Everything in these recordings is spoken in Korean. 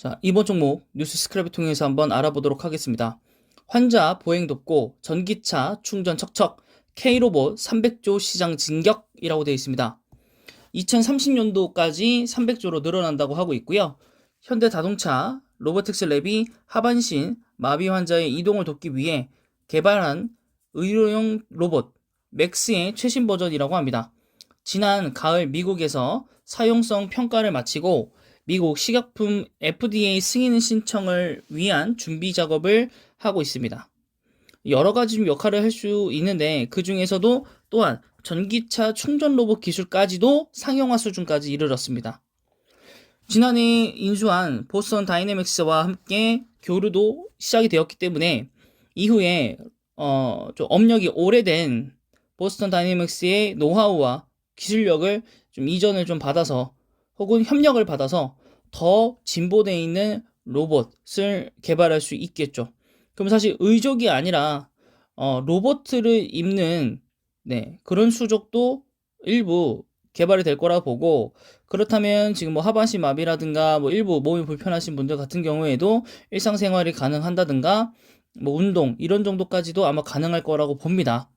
자, 이번 종목 뉴스 스크랩을 통해서 한번 알아보도록 하겠습니다. 환자 보행 돕고 전기차 충전 척척 K로봇 300조 시장 진격이라고 되어 있습니다. 2030년도까지 300조로 늘어난다고 하고 있고요. 현대자동차 로보틱스 랩이 하반신 마비 환자의 이동을 돕기 위해 개발한 의료용 로봇 맥스의 최신 버전이라고 합니다. 지난 가을 미국에서 사용성 평가를 마치고 미국 식약품 FDA 승인 신청을 위한 준비 작업을 하고 있습니다. 여러 가지 역할을 할 수 있는데 그 중에서도 또한 전기차 충전 로봇 기술까지도 상용화 수준까지 이르렀습니다. 지난해 인수한 보스턴 다이내믹스와 함께 교류도 시작이 되었기 때문에 이후에 좀 업력이 오래된 보스턴 다이내믹스의 노하우와 기술력을 좀 이전을 좀 받아서 혹은 협력을 받아서 더 진보되어 있는 로봇을 개발할 수 있겠죠. 그럼 사실 의족이 아니라 로봇을 입는 그런 수족도 일부 개발이 될 거라 보고, 그렇다면 지금 뭐 하반신 마비라든가 뭐 일부 몸이 불편하신 분들 같은 경우에도 일상생활이 가능한다든가 뭐 운동 이런 정도까지도 아마 가능할 거라고 봅니다.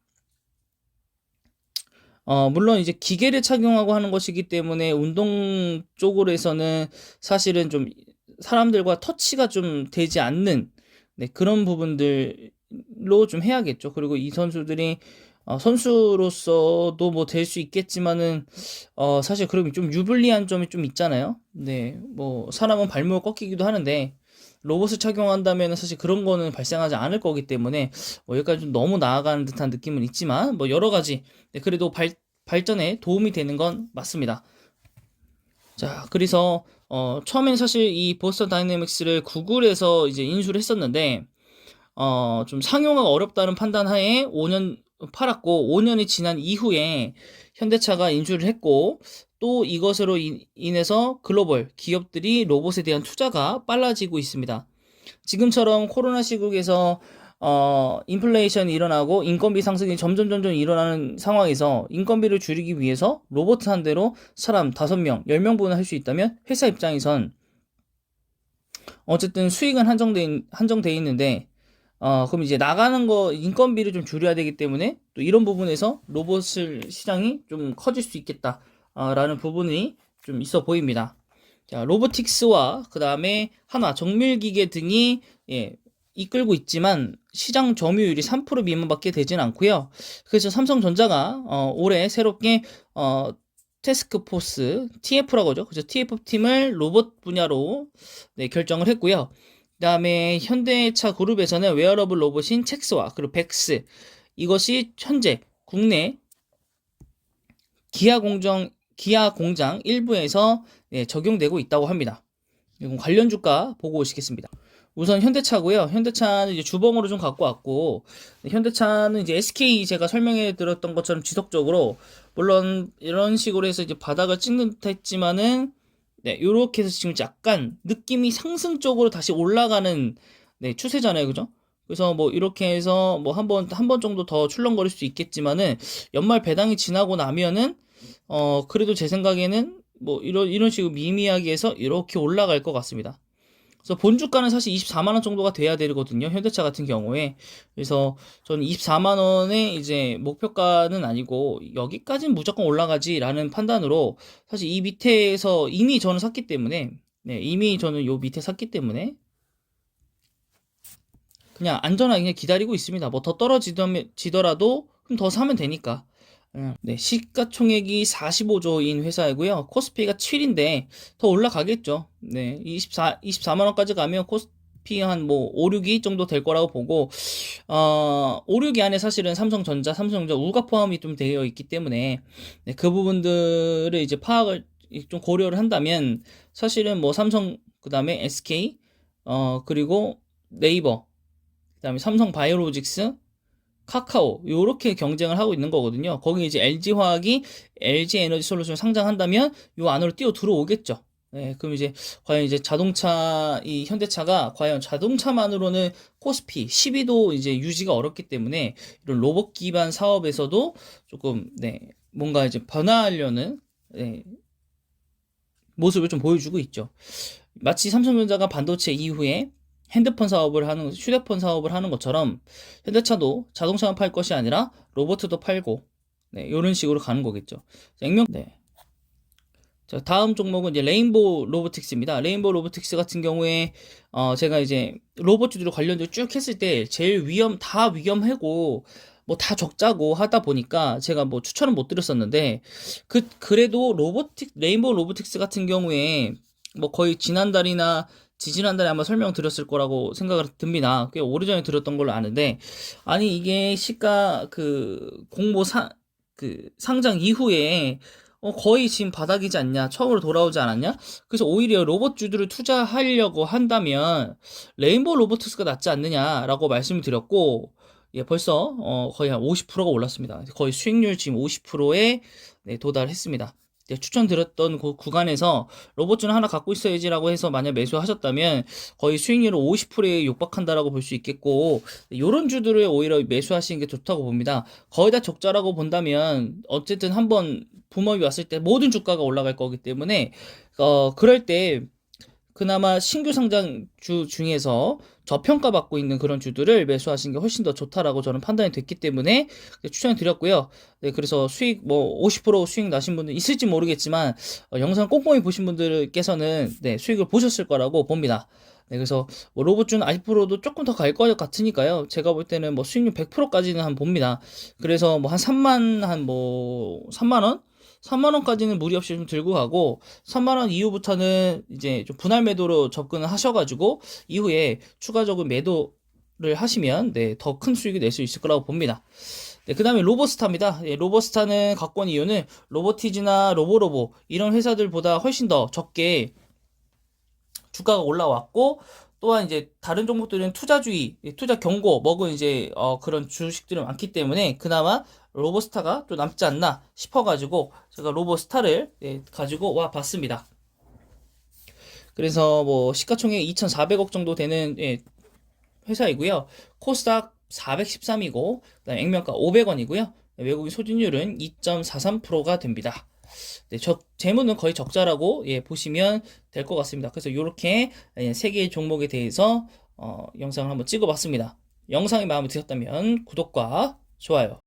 물론 이제 기계를 착용하고 하는 것이기 때문에 운동 쪽으로에서는 사실은 좀 사람들과 터치가 좀 되지 않는 그런 부분들로 좀 해야겠죠. 그리고 이 선수들이 선수로서도 뭐 될 수 있겠지만은 사실 그럼 좀 유불리한 점이 좀 있잖아요. 네, 뭐 사람은 발목을 꺾이기도 하는데 로봇을 착용한다면 사실 그런 거는 발생하지 않을 거기 때문에 여기까지 좀 너무 나아가는 듯한 느낌은 있지만 뭐 여러 가지 그래도 발전에 도움이 되는 건 맞습니다. 자, 그래서 처음엔 사실 이 보스턴 다이내믹스를 구글에서 이제 인수를 했었는데 좀 상용화가 어렵다는 판단 하에 5년 팔았고 5년이 지난 이후에 현대차가 인수를 했고 또 이것으로 인해서 글로벌 기업들이 로봇에 대한 투자가 빨라지고 있습니다. 지금처럼 코로나 시국에서 인플레이션이 일어나고 인건비 상승이 점점 일어나는 상황에서 인건비를 줄이기 위해서 로봇 한 대로 사람 5명, 10명분을 할 수 있다면 회사 입장에선 어쨌든 수익은 한정돼 있는데 그럼 이제 나가는 거 인건비를 좀 줄여야 되기 때문에 또 이런 부분에서 로봇을 시장이 좀 커질 수 있겠다 라는 부분이 좀 있어 보입니다. 자, 로보틱스와 그 다음에 한화, 정밀기계 등이 이끌고 있지만 시장 점유율이 3% 미만밖에 되진 않고요. 그래서 삼성전자가 올해 새롭게 태스크포스 TF라고 하죠. 그래서 TF 팀을 로봇 분야로 결정을 했고요. 그 다음에 현대차 그룹에서는 웨어러블 로봇인 첵스와 그리고 백스 이것이 현재 국내 기아 공장 일부에서 적용되고 있다고 합니다. 이건 관련 주가 보고 오시겠습니다. 우선 현대차고요. 현대차는 이제 주봉으로 좀 갖고 왔고, 현대차는 이제 SK 제가 설명해 드렸던 것처럼 지속적으로 물론 이런 식으로 해서 이제 바닥을 찍는 듯 했지만은 요렇게 해서 지금 약간 느낌이 상승 쪽으로 다시 올라가는 추세잖아요. 그죠? 그래서 뭐 이렇게 해서 뭐 한 번 정도 더 출렁거릴 수 있겠지만은 연말 배당이 지나고 나면은 그래도 제 생각에는 뭐 이런 식으로 미미하게 해서 이렇게 올라갈 것 같습니다. 그래서 본주가는 사실 24만원 정도가 돼야 되거든요. 현대차 같은 경우에. 그래서 저는 24만원의 이제 목표가는 아니고 여기까지는 무조건 올라가지라는 판단으로 사실 이 밑에서 이미 저는 샀기 때문에 이미 저는 요 밑에 샀기 때문에 그냥 안전하게 그냥 기다리고 있습니다. 뭐 더 떨어지더라도 그럼 더 사면 되니까. 시가총액이 45조인 회사이고요. 코스피가 7인데 더 올라가겠죠. 24만 원까지 가면 코스피 한 뭐 5, 6위 정도 될 거라고 보고 5, 6위 안에 사실은 삼성전자 우가 포함이 좀 되어 있기 때문에 그 부분들을 이제 파악을 좀 고려를 한다면 사실은 뭐 삼성 그다음에 SK 그리고 네이버 그다음에 삼성 바이오로직스 카카오 요렇게 경쟁을 하고 있는 거거든요. 거기 이제 LG화학이 LG에너지솔루션을 상장한다면 요 안으로 뛰어 들어오겠죠. 그럼 이제 과연 이제 이 현대차가 과연 자동차만으로는 코스피 10위도 이제 유지가 어렵기 때문에 이런 로봇 기반 사업에서도 조금 뭔가 이제 변화하려는 모습을 좀 보여주고 있죠. 마치 삼성전자가 반도체 이후에 핸드폰 사업을 하는, 휴대폰 사업을 하는 것처럼 현대차도 자동차만 팔 것이 아니라 로봇도 팔고, 네, 이런 식으로 가는 거겠죠. 네. 자, 다음 종목은 이제 레인보우 로보틱스입니다. 레인보우 로보틱스 같은 경우에 제가 이제 로봇주들 관련주 쭉 했을 때 제일 다 위험하고 뭐 다 적자고 하다 보니까 제가 뭐 추천은 못 드렸었는데 그래도 레인보우 로보틱스 같은 경우에 뭐 거의 지난달이나 지지난달에 아마 설명드렸을 거라고 생각을 듭니다. 꽤 오래전에 드렸던 걸로 아는데 아니 이게 시가 상장 이후에 거의 지금 바닥이지 않냐? 처음으로 돌아오지 않았냐? 그래서 오히려 로봇주들을 투자하려고 한다면 레인보우 로보틱스가 낫지 않느냐라고 말씀을 드렸고, 예, 벌써 거의 한 50%가 올랐습니다. 거의 수익률 지금 50%에 도달했습니다. 추천드렸던 그 구간에서 로봇주는 하나 갖고 있어야지라고 해서 만약 매수하셨다면 거의 수익률을 50%에 육박한다라고 볼 수 있겠고, 이런 주들을 오히려 매수하시는 게 좋다고 봅니다. 거의 다 적자라고 본다면 어쨌든 한번 붐업이 왔을 때 모든 주가가 올라갈 거기 때문에 그럴 때 그나마 신규 상장주 중에서 저평가받고 있는 그런 주들을 매수하시는 게 훨씬 더 좋다라고 저는 판단이 됐기 때문에 추천을 드렸고요. 네, 그래서 수익 뭐 50% 수익 나신 분들 있을지 모르겠지만 영상 꼼꼼히 보신 분들께서는 네, 수익을 보셨을 거라고 봅니다. 네, 그래서 뭐 로봇주는 앞으로도 조금 더 갈 것 같으니까요. 제가 볼 때는 뭐 수익률 100%까지는 한 봅니다. 그래서 뭐 한 3만 원? 3만 원까지는 무리 없이 좀 들고 가고 3만 원 이후부터는 이제 좀 분할 매도로 접근을 하셔가지고 이후에 추가적인 매도를 하시면 네, 더 큰 수익이 낼 수 있을 거라고 봅니다. 네, 그 다음에 로보스타입니다. 네, 로보스타는 갖고 온 이유는 로보티즈나 로보로보 이런 회사들보다 훨씬 더 적게 주가가 올라왔고 또한 이제 다른 종목들은 투자주의, 투자 경고 먹은 이제 그런 주식들이 많기 때문에 그나마 로보스타가 또 남지 않나 싶어가지고 제가 로보스타를 가지고 와 봤습니다. 그래서 뭐 시가총액 2,400억 정도 되는 회사이고요. 코스닥 413이고 그다음에 액면가 500원이고요. 외국인 소진율은 2.43%가 됩니다. 네, 재무는 거의 적자라고 보시면 될 것 같습니다. 그래서 이렇게 세 개의 종목에 대해서 영상을 한번 찍어봤습니다. 영상이 마음에 드셨다면 구독과 좋아요